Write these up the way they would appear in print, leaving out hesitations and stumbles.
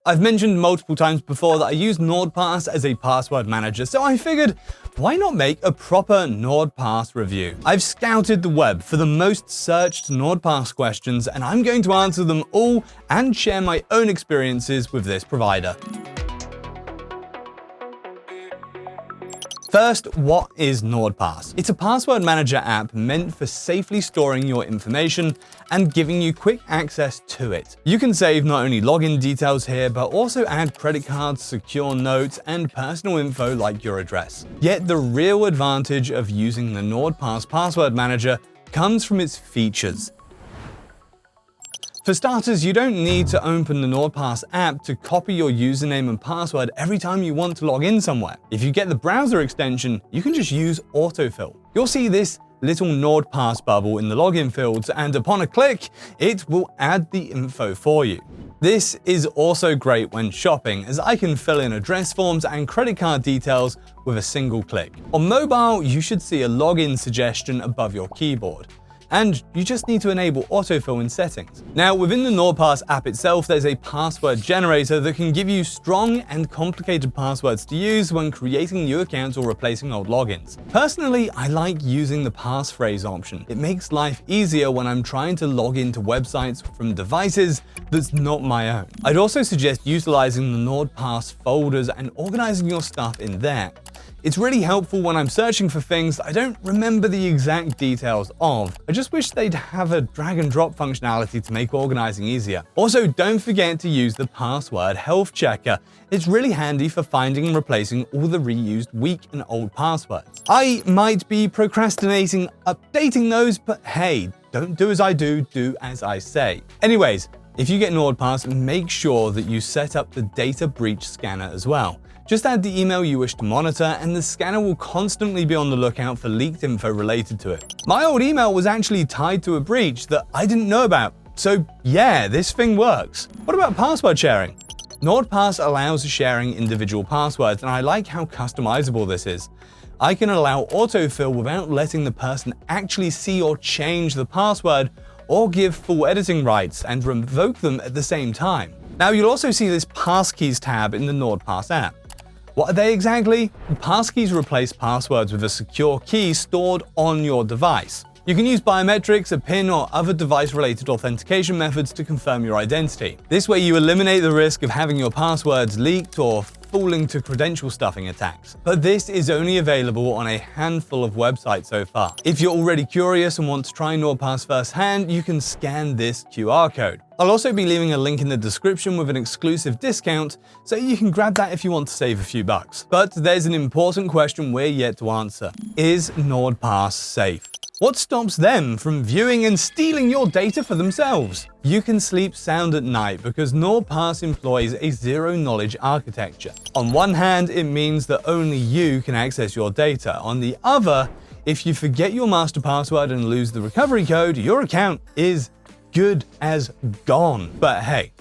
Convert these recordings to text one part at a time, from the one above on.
I've mentioned multiple times before that I use NordPass as a password manager, so I figured, why not make a proper NordPass review? I've scouted the web for the most searched NordPass questions, and I'm going to answer them all and share my own experiences with this provider. First, what is NordPass? It's a password manager app meant for safely storing your information and giving you quick access to it. You can save not only login details here, but also add credit cards, secure notes, and personal info like your address. Yet the real advantage of using the NordPass password manager comes from its features. For starters, you don't need to open the NordPass app to copy your username and password every time you want to log in somewhere. If you get the browser extension, you can just use autofill. You'll see this little NordPass bubble in the login fields, and upon a click, it will add the info for you. This is also great when shopping, as I can fill in address forms and credit card details with a single click. On mobile, you should see a login suggestion above your keyboard, and you just need to enable autofill in settings. Now, within the NordPass app itself, there's a password generator that can give you strong and complicated passwords to use when creating new accounts or replacing old logins. Personally, I like using the passphrase option. It makes life easier when I'm trying to log into websites from devices that's not my own. I'd also suggest utilizing the NordPass folders and organizing your stuff in there. It's really helpful when I'm searching for things I don't remember the exact details of. I just wish they'd have a drag and drop functionality to make organizing easier. Also, don't forget to use the password health checker. It's really handy for finding and replacing all the reused weak and old passwords. I might be procrastinating updating those, but hey, don't do as I do, do as I say. Anyways, if you get NordPass, make sure that you set up the data breach scanner as well. Just add the email you wish to monitor, and the scanner will constantly be on the lookout for leaked info related to it. My old email was actually tied to a breach that I didn't know about, so yeah, this thing works. What about password sharing? NordPass allows sharing individual passwords, and I like how customizable this is. I can allow autofill without letting the person actually see or change the password, or give full editing rights and revoke them at the same time. Now, you'll also see this Passkeys tab in the NordPass app. What are they exactly? Passkeys replace passwords with a secure key stored on your device. You can use biometrics, a PIN, or other device-related authentication methods to confirm your identity. This way you eliminate the risk of having your passwords leaked or falling to credential stuffing attacks. But this is only available on a handful of websites so far. If you're already curious and want to try NordPass firsthand, you can scan this QR code. I'll also be leaving a link in the description with an exclusive discount, so you can grab that if you want to save a few bucks. But there's an important question we're yet to answer. Is NordPass safe? What stops them from viewing and stealing your data for themselves? You can sleep sound at night because NordPass employs a zero-knowledge architecture. On one hand, it means that only you can access your data. On the other, if you forget your master password and lose the recovery code, your account is good as gone. But hey,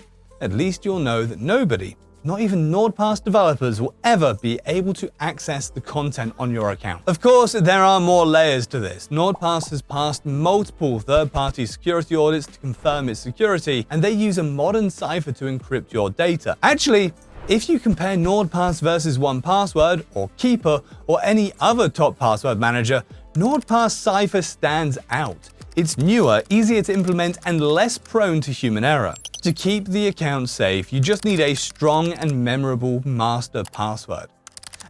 at least you'll know that nobody, not even NordPass developers, will ever be able to access the content on your account. Of course, there are more layers to this. NordPass has passed multiple third-party security audits to confirm its security, and they use a modern cipher to encrypt your data. Actually, if you compare NordPass versus 1Password, or Keeper, or any other top password manager, NordPass Cipher stands out. It's newer, easier to implement, and less prone to human error. To keep the account safe, you just need a strong and memorable master password.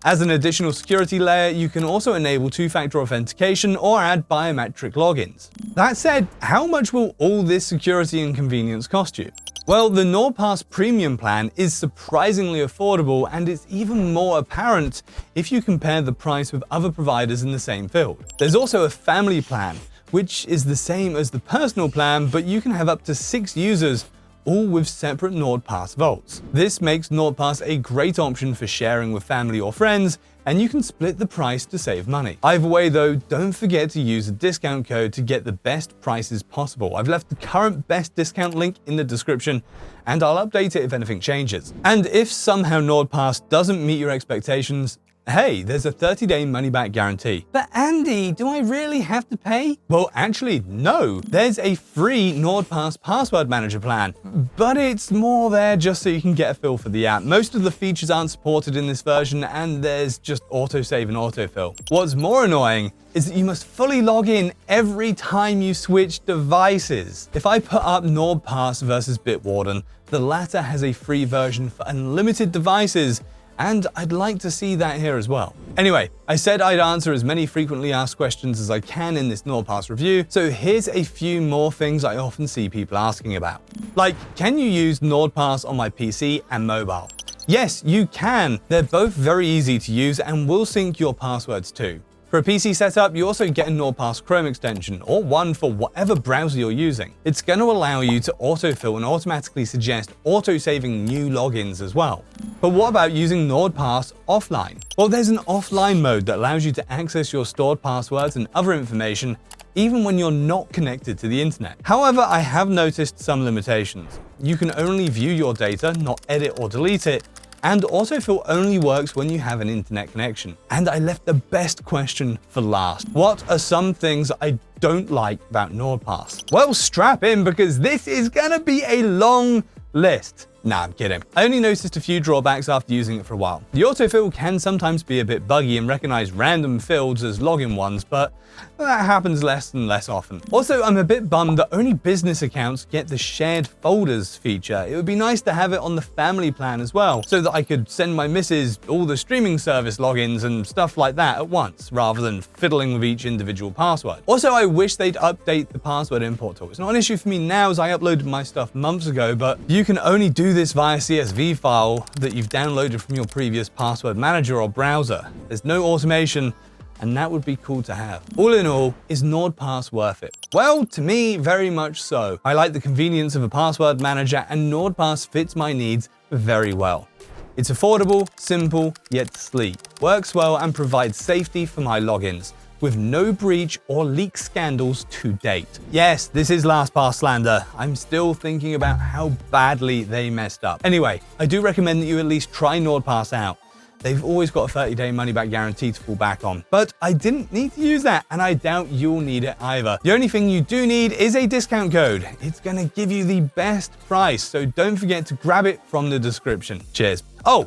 As an additional security layer, you can also enable two-factor authentication or add biometric logins. That said, how much will all this security and convenience cost you? Well, the NordPass Premium plan is surprisingly affordable, and it's even more apparent if you compare the price with other providers in the same field. There's also a family plan, which is the same as the personal plan, but you can have up to 6 users, all with separate NordPass vaults. This makes NordPass a great option for sharing with family or friends, and you can split the price to save money. Either way though, don't forget to use a discount code to get the best prices possible. I've left the current best discount link in the description, and I'll update it if anything changes. And if somehow NordPass doesn't meet your expectations, hey, there's a 30-day money-back guarantee. But Andy, do I really have to pay? Well, actually, no. There's a free NordPass password manager plan, but it's more there just so you can get a feel for the app. Most of the features aren't supported in this version, and there's just autosave and autofill. What's more annoying is that you must fully log in every time you switch devices. If I put up NordPass versus Bitwarden, the latter has a free version for unlimited devices, and I'd like to see that here as well. Anyway, I said I'd answer as many frequently asked questions as I can in this NordPass review, so here's a few more things I often see people asking about. Like, can you use NordPass on my PC and mobile? Yes, you can. They're both very easy to use and will sync your passwords too. For a PC setup, you also get a NordPass Chrome extension, or one for whatever browser you're using. It's going to allow you to autofill and automatically suggest auto-saving new logins as well. But what about using NordPass offline? Well, there's an offline mode that allows you to access your stored passwords and other information even when you're not connected to the internet. However, I have noticed some limitations. You can only view your data, not edit or delete it, and autofill only works when you have an internet connection. And I left the best question for last. What are some things I don't like about NordPass? Well, strap in because this is gonna be a long list. Nah, I'm kidding. I only noticed a few drawbacks after using it for a while. The autofill can sometimes be a bit buggy and recognize random fields as login ones, but that happens less and less often. Also, I'm a bit bummed that only business accounts get the shared folders feature. It would be nice to have it on the family plan as well, so that I could send my missus all the streaming service logins and stuff like that at once, rather than fiddling with each individual password. Also, I wish they'd update the password import tool. It's not an issue for me now as I uploaded my stuff months ago, but you can only do this via CSV file that you've downloaded from your previous password manager or browser. There's no automation, and that would be cool to have. All in all, is NordPass worth it? Well, to me, very much so. I like the convenience of a password manager, and NordPass fits my needs very well. It's affordable, simple, yet sleek, works well, and provides safety for my logins, with no breach or leak scandals to date. Yes, this is LastPass slander. I'm still thinking about how badly they messed up. Anyway, I do recommend that you at least try NordPass out. They've always got a 30-day money-back guarantee to fall back on. But I didn't need to use that, and I doubt you'll need it either. The only thing you do need is a discount code. It's gonna give you the best price, so don't forget to grab it from the description. Cheers. Oh,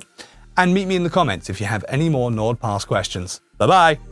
and meet me in the comments if you have any more NordPass questions. Bye-bye.